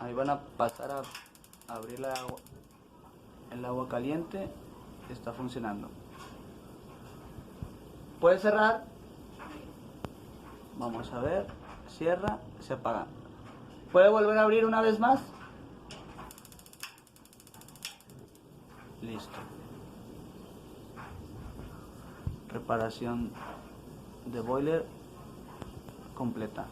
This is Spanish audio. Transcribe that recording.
Ahí van a pasar a abrir el agua caliente. Está funcionando. Puede cerrar. Vamos a ver. Cierra, se apaga. ¿Puede volver a abrir una vez más? Listo. Reparación de boiler completa.